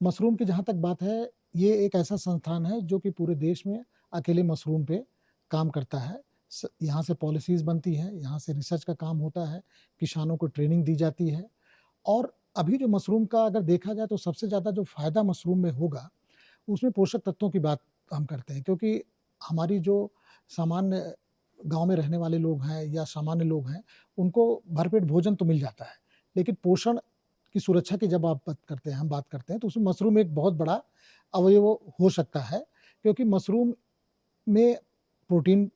Mushroom की जहाँ तक बात है, ये एक ऐसा संस्थान है जो कि पूरे देश में अकेले मशरूम पे काम करता है। यहाँ से पॉलिसीज़ बनती हैं, यहाँ से रिसर्च का काम होता है, किसानों को ट्रेनिंग दी जाती है और अभी जो मशरूम का अगर देखा जाए तो सबसे ज़्यादा जो फ़ायदा मशरूम में होगा, उसमें पोषक तत्वों की बात हम करते हैं क्योंकि हमारी जो सामान्य गाँव में रहने वाले लोग हैं या सामान्य लोग हैं, उनको भरपेट भोजन तो मिल जाता है, लेकिन पोषण की सुरक्षा की जब आप बात करते हैं हम बात करते हैं, तो उसमें मशरूम एक बहुत बड़ा अवयव हो सकता है क्योंकि मशरूम में प्रोटीन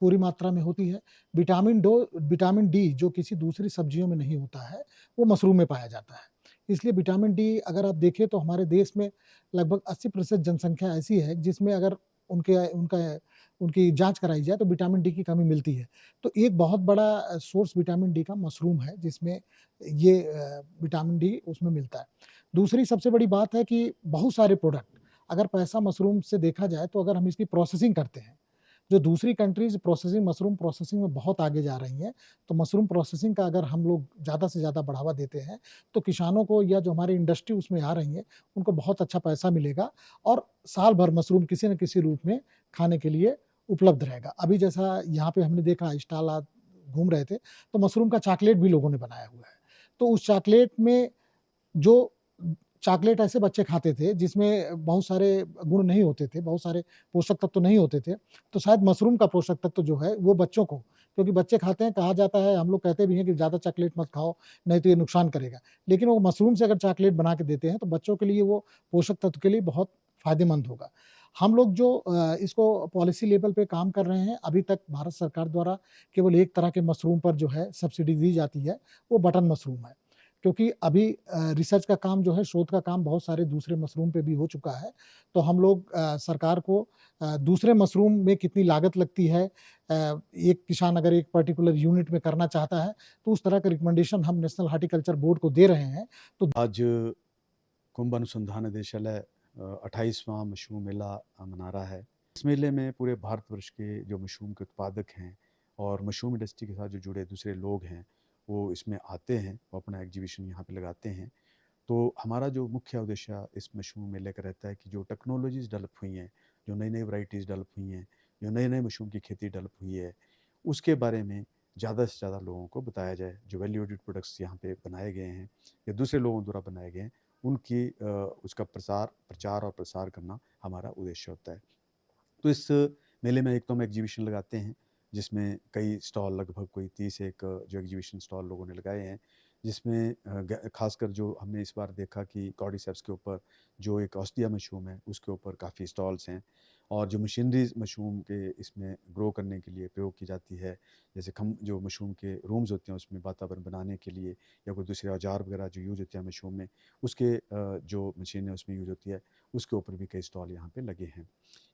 पूरी मात्रा में होती है। विटामिन डी जो किसी दूसरी सब्जियों में नहीं होता है, वो मशरूम में पाया जाता है। इसलिए विटामिन डी अगर आप देखें तो हमारे देश में लगभग 80% जनसंख्या ऐसी है जिसमें अगर उनके उनका उनकी जाँच कराई जाए तो विटामिन डी की कमी मिलती है। तो एक बहुत बड़ा सोर्स विटामिन डी का मशरूम है जिसमें ये विटामिन डी उसमें मिलता है। दूसरी सबसे बड़ी बात है कि बहुत सारे प्रोडक्ट अगर पैसा मशरूम से देखा जाए तो अगर हम इसकी प्रोसेसिंग करते हैं, जो दूसरी कंट्रीज़ मशरूम प्रोसेसिंग में बहुत आगे जा रही हैं, तो मशरूम प्रोसेसिंग का अगर हम लोग ज़्यादा से ज़्यादा बढ़ावा देते हैं, तो किसानों को या जो हमारी इंडस्ट्री उसमें आ रही है, उनको बहुत अच्छा पैसा मिलेगा और साल भर मशरूम किसी न किसी रूप में खाने के लिए उपलब्ध रहेगा। अभी जैसा यहाँ पे हमने देखा स्टॉल आप घूम रहे थे, तो मशरूम का चॉकलेट भी लोगों ने बनाया हुआ है। तो उस चॉकलेट में जो चॉकलेट ऐसे बच्चे खाते थे जिसमें बहुत सारे गुण नहीं होते थे, बहुत सारे पोषक तत्व नहीं होते थे, तो शायद मशरूम का पोषक तत्व जो है वो बच्चों को क्योंकि बच्चे खाते हैं, कहा जाता है, हम लोग कहते भी हैं कि ज़्यादा चॉकलेट मत खाओ, नहीं तो ये नुकसान करेगा। लेकिन वो मशरूम से अगर चॉकलेट बना के देते हैं तो बच्चों के लिए वो पोषक तत्व के लिए बहुत फ़ायदेमंद होगा। हम लोग जो इसको पॉलिसी लेवल पे काम कर रहे हैं, अभी तक भारत सरकार द्वारा केवल एक तरह के मशरूम पर जो है सब्सिडी दी जाती है, वो बटन मशरूम है। क्योंकि अभी रिसर्च का काम जो है, शोध का काम बहुत सारे दूसरे मशरूम पे भी हो चुका है। तो हम लोग सरकार को दूसरे मशरूम में कितनी लागत लगती है एक किसान अगर एक पर्टिकुलर यूनिट में करना चाहता है, तो उस तरह का रिकमेंडेशन हम नेशनल हॉर्टिकल्चर बोर्ड को दे रहे हैं। तो आज कुंभ अनुसंधान निदेशालय 28वां मशरूम मेला मना रहा है। इस मेले में पूरे भारतवर्ष के जो मशरूम के उत्पादक हैं और मशरूम इंडस्ट्री के साथ जो जुड़े दूसरे लोग हैं, वो इसमें आते हैं, वो अपना एग्जीबिशन यहाँ पे लगाते हैं। तो हमारा जो मुख्य उद्देश्य इस मशरूम मेले का रहता है कि जो टेक्नोलॉजीज़ डेवलप हुई हैं, जो नई-नई वैराइटीज़ डेवलप हुई हैं, जो नए-नए मशरूम की खेती डेवलप हुई है, उसके बारे में ज़्यादा से ज़्यादा लोगों को बताया जाए। जो वैल्यू एडेड प्रोडक्ट्स यहाँ पे बनाए गए हैं या दूसरे लोगों द्वारा बनाए गए हैं, उनकी उसका प्रचार और प्रसार करना हमारा उद्देश्य होता है। तो इस मेले में एक तो हम एग्जीबिशन लगाते हैं, जिसमें कई स्टॉल लगभग कोई 30 एक जो एग्जीबिशन स्टॉल लोगों ने लगाए हैं, जिसमें खासकर जो हमने इस बार देखा कि कॉर्डिसेप्स के ऊपर जो एक ऑस्टिया मशरूम है, उसके ऊपर काफ़ी स्टॉल्स हैं और जो मशीनरीज़ मशरूम के इसमें ग्रो करने के लिए प्रयोग की जाती है, जैसे खम जो मशरूम के रूम्स होते हैं, उसमें वातावरण बनाने के लिए या कोई दूसरे औजार वगैरह जो यूज़ होते हैं मशरूम में, उसके जो मशीनें उसमें यूज़ होती है, उसके ऊपर भी कई स्टॉल यहाँ पे लगे हैं।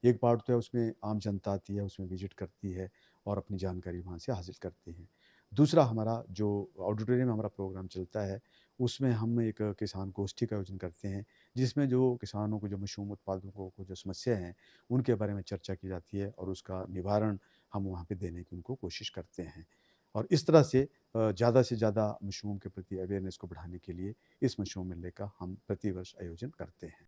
एक पार्ट तो है उसमें आम जनता आती है, उसमें विज़िट करती है और अपनी जानकारी वहाँ से हासिल करते हैं। दूसरा हमारा जो ऑडिटोरियम में हमारा प्रोग्राम चलता है, उसमें हम एक किसान गोष्ठी का आयोजन करते हैं, जिसमें जो किसानों को जो मशरूम उत्पादकों को जो समस्या हैं, उनके बारे में चर्चा की जाती है और उसका निवारण हम वहाँ पे देने की उनको कोशिश करते हैं। और इस तरह से ज़्यादा मशरूम के प्रति अवेयरनेस को बढ़ाने के लिए इस मशरूम मेले का हम प्रतिवर्ष आयोजन करते हैं।